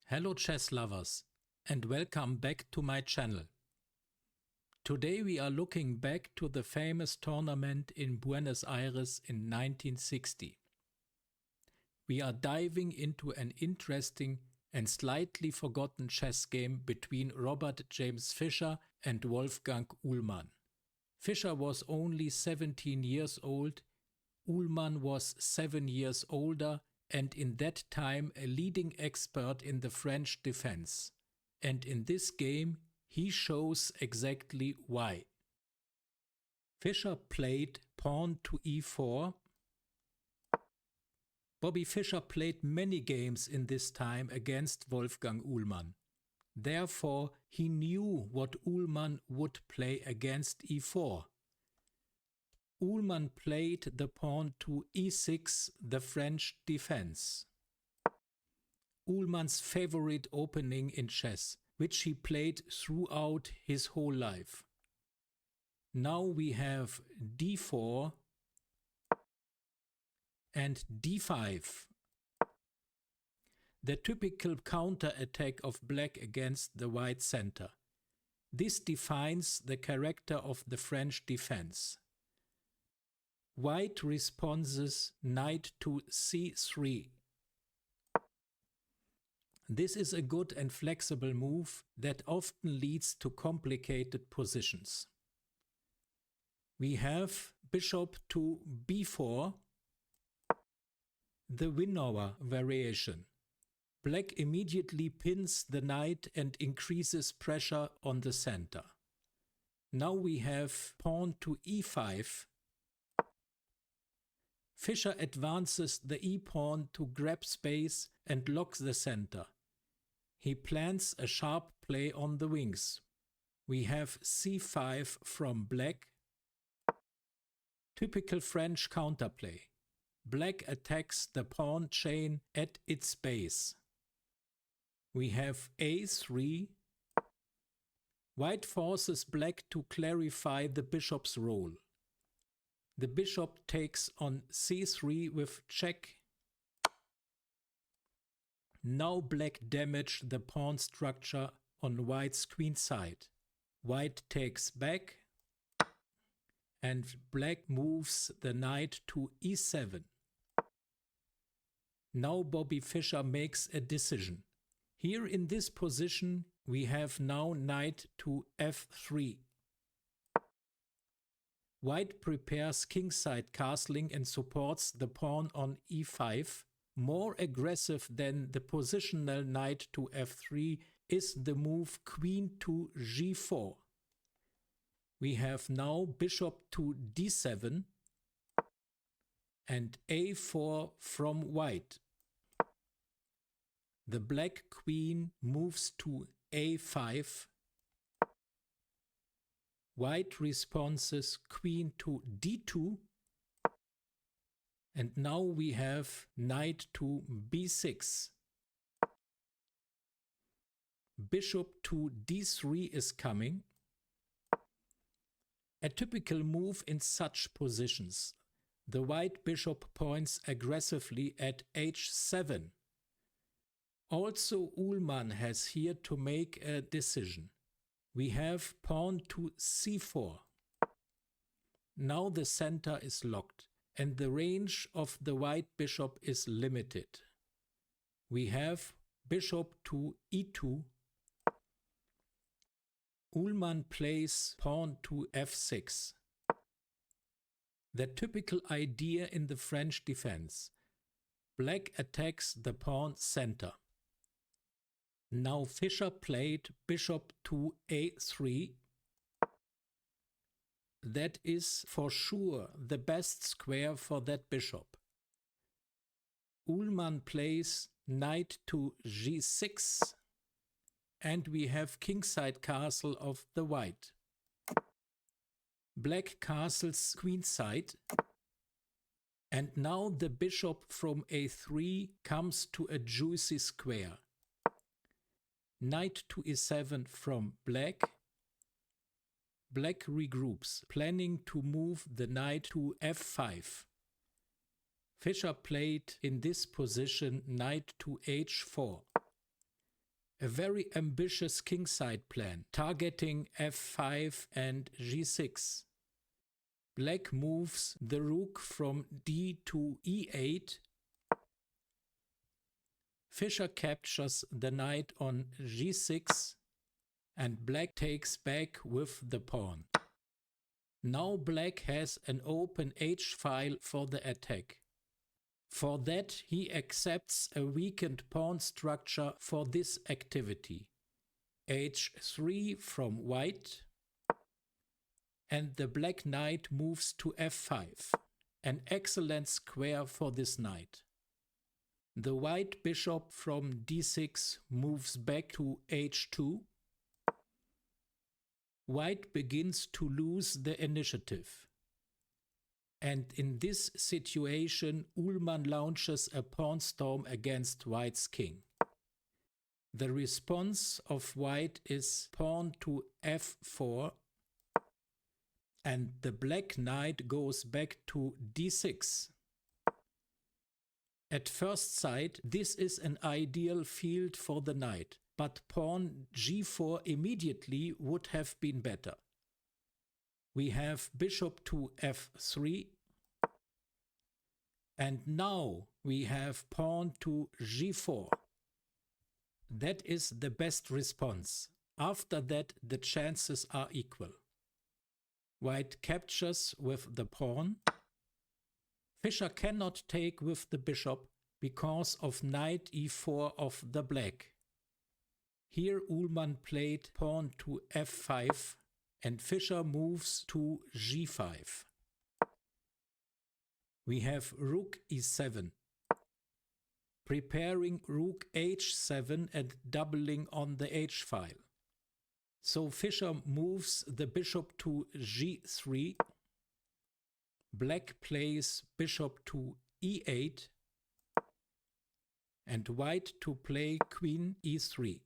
Hello chess lovers and welcome back to my channel. Today we are looking back to the famous tournament in Buenos Aires in 1960. We are diving into an interesting and slightly forgotten chess game between Robert James Fischer and Wolfgang Uhlmann. Fischer was only 17 years old, Uhlmann was 7 years older and in that time a leading expert in the French defense. And in this game he shows exactly why. Fischer played pawn to e4. Bobby Fischer played many games in this time against Wolfgang Uhlmann. Therefore, he knew what Uhlmann would play against e4. Uhlmann played the pawn to e6, the French defense. Uhlmann's favorite opening in chess, which he played throughout his whole life. Now we have d4 and d5. The typical counter-attack of black against the white center. This defines the character of the French defense. White responses knight to c3. This is a good and flexible move that often leads to complicated positions. We have bishop to b4, the winnower variation. Black immediately pins the knight and increases pressure on the center. Now we have pawn to e5. Fischer advances the e-pawn to grab space and lock the center. He plans a sharp play on the wings. We have c5 from black. Typical French counterplay. Black attacks the pawn chain at its base. We have a3. White forces black to clarify the bishop's role. The bishop takes on c3 with check. Now black damaged the pawn structure on white's queen side. White takes back and black moves the knight to e7. Now Bobby Fischer makes a decision. Here in this position we have now knight to f3. White prepares kingside castling and supports the pawn on e5. More aggressive than the positional knight to f3 is the move queen to g4. We have now bishop to d7 and a4 from white. The black queen moves to a5. White responses queen to d2. And now we have knight to b6. Bishop to d3 is coming. A typical move in such positions. The white bishop points aggressively at h7. Also Uhlmann has here to make a decision. We have pawn to c4. Now the center is locked and the range of the white bishop is limited. We have bishop to e2. Uhlmann plays pawn to f6. The typical idea in the French defense. Black attacks the pawn center. Now Fischer played bishop to a3. That is for sure the best square for that bishop. Uhlmann plays knight to g6 and we have kingside castle of the white. Black castles queenside and now the bishop from a3 comes to a juicy square. Knight to e7 from black. Black regroups, planning to move the knight to f5. Fischer played in this position knight to h4. A very ambitious kingside plan, targeting f5 and g6. Black moves the rook from d to e8. Fischer captures the knight on g6, and black takes back with the pawn. Now black has an open h-file for the attack. For that, he accepts a weakened pawn structure for this activity. h3 from white, and the black knight moves to f5, an excellent square for this knight. The white bishop from d6 moves back to h2. White begins to lose the initiative. And in this situation, Uhlmann launches a pawn storm against white's king. The response of white is pawn to f4, and the black knight goes back to d6. At first sight, this is an ideal field for the knight, but pawn g4 immediately would have been better. We have bishop to f3, and now we have pawn to g4. That is the best response. After that, the chances are equal. White captures with the pawn. Fischer cannot take with the bishop because of knight e4 of the black. Here Uhlmann played pawn to f5 and Fischer moves to g5. We have rook e7, preparing rook h7 and doubling on the h-file. So Fischer moves the bishop to g3. Black plays bishop to e8 and white to play queen e3.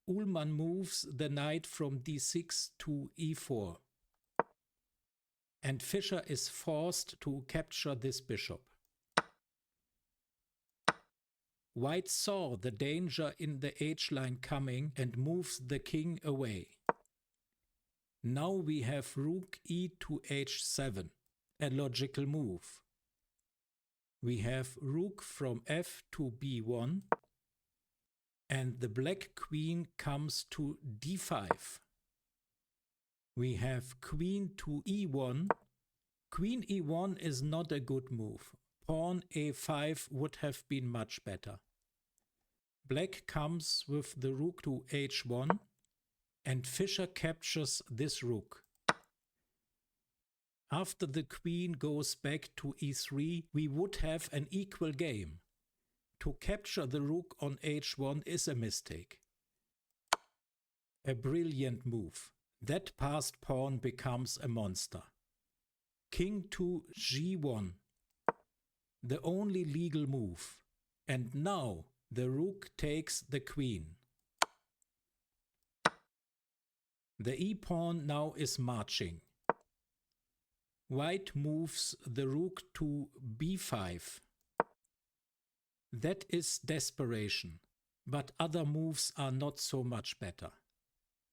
Uhlmann moves the knight from d6 to e4. And Fischer is forced to capture this bishop. White saw the danger in the h-line coming and moves the king away. Now we have rook e to h7, a logical move. We have rook from f to b1, and the black queen comes to d5. We have queen to e1. Queen e1 is not a good move. Pawn a5 would have been much better. Black comes with the rook to h1, and Fischer captures this rook. After the queen goes back to e3, we would have an equal game. To capture the rook on h1 is a mistake. A brilliant move. That passed pawn becomes a monster. King to g1. The only legal move. And now the rook takes the queen. The e-pawn now is marching. White moves the rook to b5. That is desperation, but other moves are not so much better.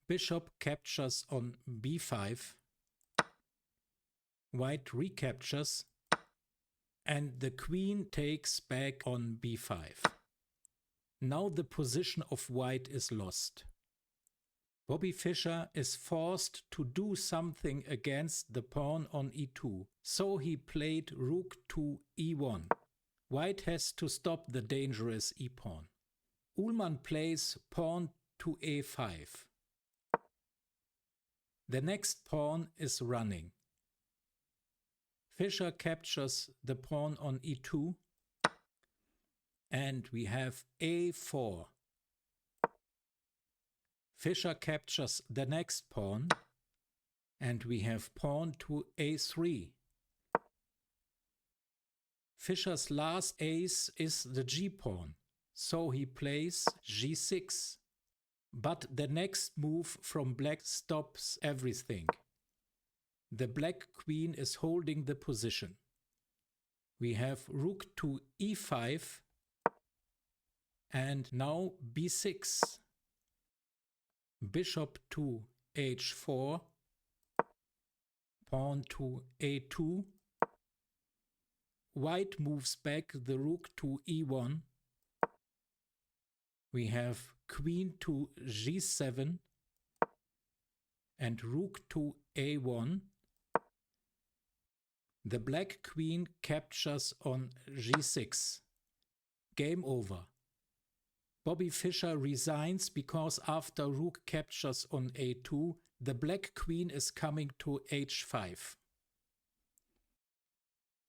Bishop captures on b5. White recaptures, and the queen takes back on b5. Now the position of white is lost. Bobby Fischer is forced to do something against the pawn on e2, so he played rook to e1. White has to stop the dangerous e-pawn. Uhlmann plays pawn to a5. The next pawn is running. Fischer captures the pawn on e2, and we have a4. Fischer captures the next pawn, and we have pawn to a3. Fischer's last ace is the g-pawn, so he plays g6. But the next move from black stops everything. The black queen is holding the position. We have rook to e5, And now b6. Bishop to h4. Pawn to a2. White moves back the rook to e1. We have queen to g7 and rook to a1. The black queen captures on g6. Game over. Bobby Fischer resigns because after rook captures on a2, the black queen is coming to h5.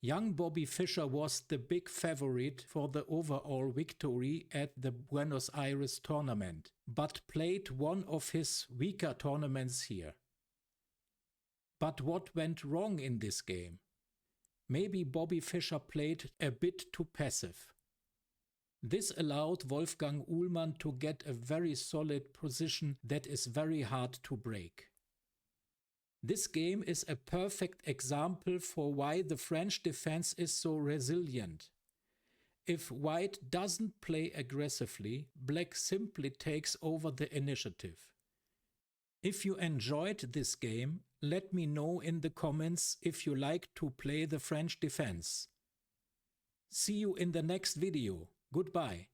Young Bobby Fischer was the big favorite for the overall victory at the Buenos Aires tournament, but played one of his weaker tournaments here. But what went wrong in this game? Maybe Bobby Fischer played a bit too passive. This allowed Wolfgang Uhlmann to get a very solid position that is very hard to break. This game is a perfect example for why the French defense is so resilient. If White doesn't play aggressively, Black simply takes over the initiative. If you enjoyed this game, let me know in the comments if you like to play the French defense. See you in the next video. Goodbye.